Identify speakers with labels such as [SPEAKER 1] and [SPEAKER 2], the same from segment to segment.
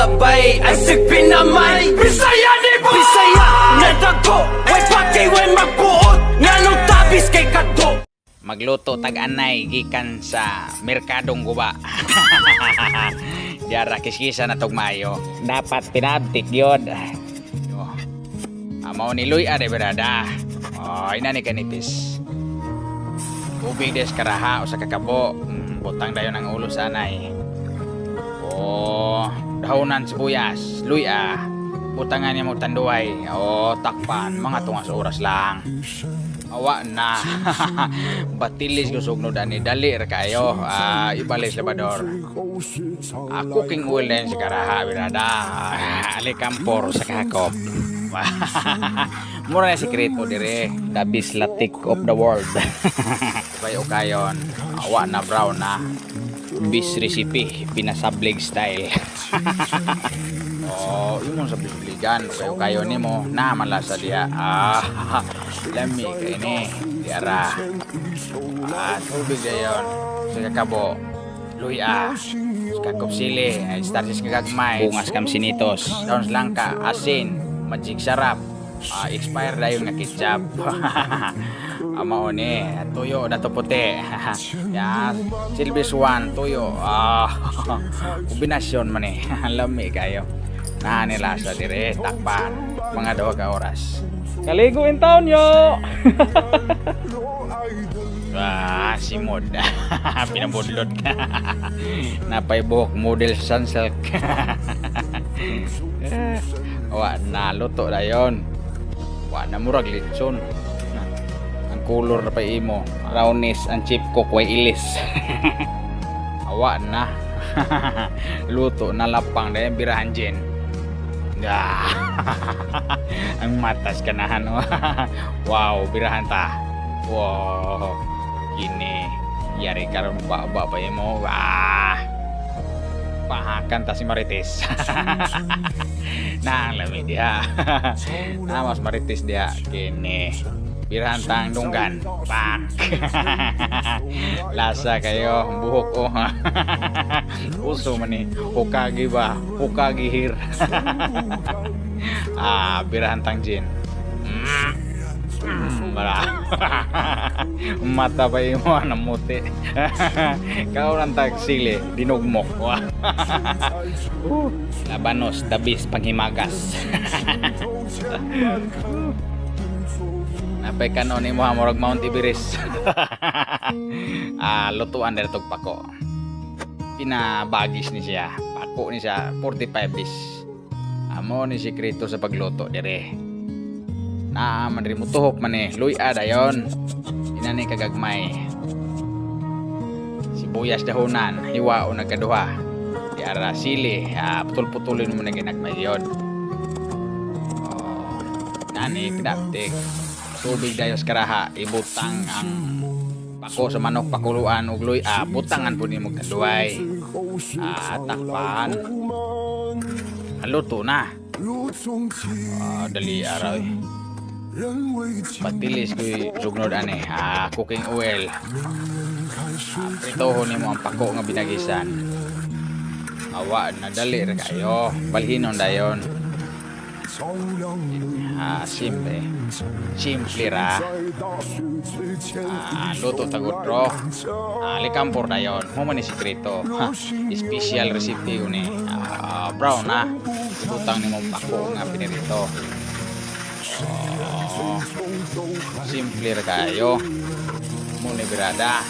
[SPEAKER 1] gabay Asig pinamay Bisaya di ba? Bisaya na dago Way pati way magbuot Nganong tabis kay kadto
[SPEAKER 2] Magluto tag-anay gikan sa merkadong guba. Diara kiskisa na tog mayo. Dapat pinabtik yun. Mau ni Luy ada berada. Oh, ina ni kanipis. Ubig des karaha o sa kakabo. Butang dayon ang ulo sa anay. Oh, dahonan sibuyas. Luy butangan niya mo tanduay. Oh, takpan mga tungas oras lang. Awa na. Batilis gusog no dani dali ra kayo. Ibalis labador. Cooking oil din sa karaha birada. Alikampor sa kakop. Mura na sikreto dire. The bislatik of the world. Bayo kayon. Awa na brown na. Bis recipe pinasablig style. Oh, imong sa bibligan kayo nimo na malasa dia. Lami kay ni diara. Tubig dayon sa kakabo. Luy kakop sili, starches kagagmay, bungas kam sinitos, daon langka, asin, magic sarap. Expire dayon nga ketchup. Mao ni tuyo na to puti. Ya, silbi swan tuyo. Kombinasyon man ni. Lami kayo. Na nila sa dire takpan mga 2 ka oras. Kaligo in town yo. Simod. Pinabudlot ka. Napay buhok model sunsilk. Wa na luto dayon. Wa na murag litson. Ang color na pa imo. Brownies ang chip cook way ilis. Awa na. Luto na lapang dayon birahan jen. Ang matas kanahan. Wow, birahan ta. Wow. Gini yari karon ba mo. Pahakan ta si Marites. Nah, lami dia. Mas Marites dia kini. Birahan tang dunggan. Pak. Lasa kayo buhok uso man ni. Hokage ba? Hokage hir. Birahan tang jin. Mata pa yung mga namuti. Kauran tag sili dinugmok. Labanos tabis panghimagas. Napay kanon ni mo murag Mount Everest. Lutuan der tog pako. Pinabagis ni siya. Pako ni siya 45 days. Amo ni sikreto sa pagluto dire. Man rin mo tuhok man Luy dayon. Inani kagagmay. Sibuyas dahonan, hiwa o nagkaduha. Diara sili, putol-putulin mo na ginagmay yon. Nani pinaptik. Tubig dayos karaha, ibutang ang pako sa manok pakuluan ug Luy butangan po ni mo kaduay. Takpan. Luto na. Dali araw. Patilis ko'y sugnod ani. Cooking oil. Pritohon ni mo ang pako nga binagisan. Awa na dali ra kayo. Balhinon dayon. Simple ra. Luto tagutro. Likampor dayon. Mo man ni sikreto. Special recipe ni. Brown na. Ibutang ni mo pako nga pinirito. Simple ra kayo. Mo ni birada.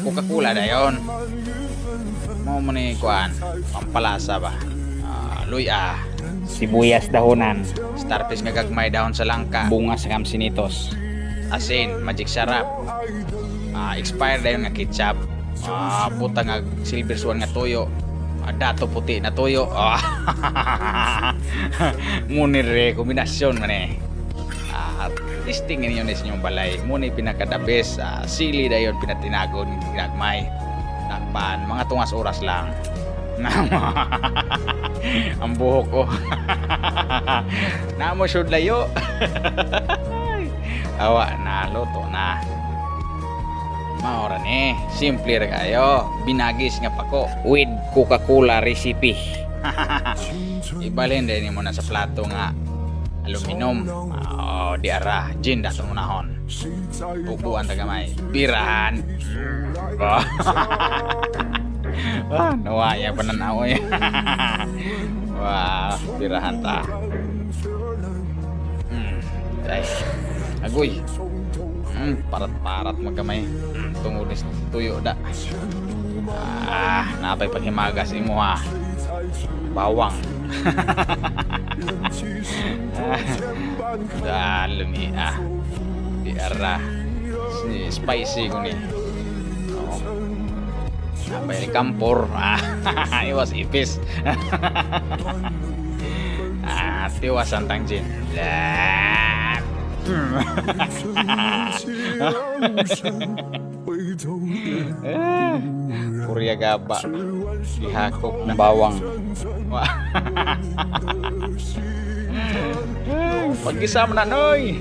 [SPEAKER 2] Coca-Cola dayon. Mo ni kuan. Pampalasa ba. Luy sibuyas dahonan. Starfish nga gagmay dahon sa langka. Bungas kam sinitos. Asin, magic sarap. Expired dayon nga ketchup. Puta nga silver swan nga toyo. Dato puti na toyo. Munir kombinasyon man Listing ninyo sa inyong balay. Muna pinakadabes. Sili dayon pinatinago ng ginagmay. Takpan. Mga tungas oras lang. Ang buhok ko. Namo should layo. Awa na. Luto na. Maura ni. Simple ra kayo. Binagis nga pako. With Coca-Cola recipe. Ibalhin din mo na sa plato nga aluminum. Oh, di ara gin datong unahon. Upuan tagamay. Birahan. Oh. Ah, nawaya pananaw eh. Wah, birahan ta. Ay, agoy. Parat-parat magamay. Tungod is tuyo da. Ah, napay paghimagas imo ha. Bawang. Dalumi ah. Di ara. Spicy ko ni. Oh. Napay kampor. Ah, iwas ipis. Ah, tiwasan tang gin. Lah. Kurya gaba dihakop na bawang. Wah. Pagisa man noy.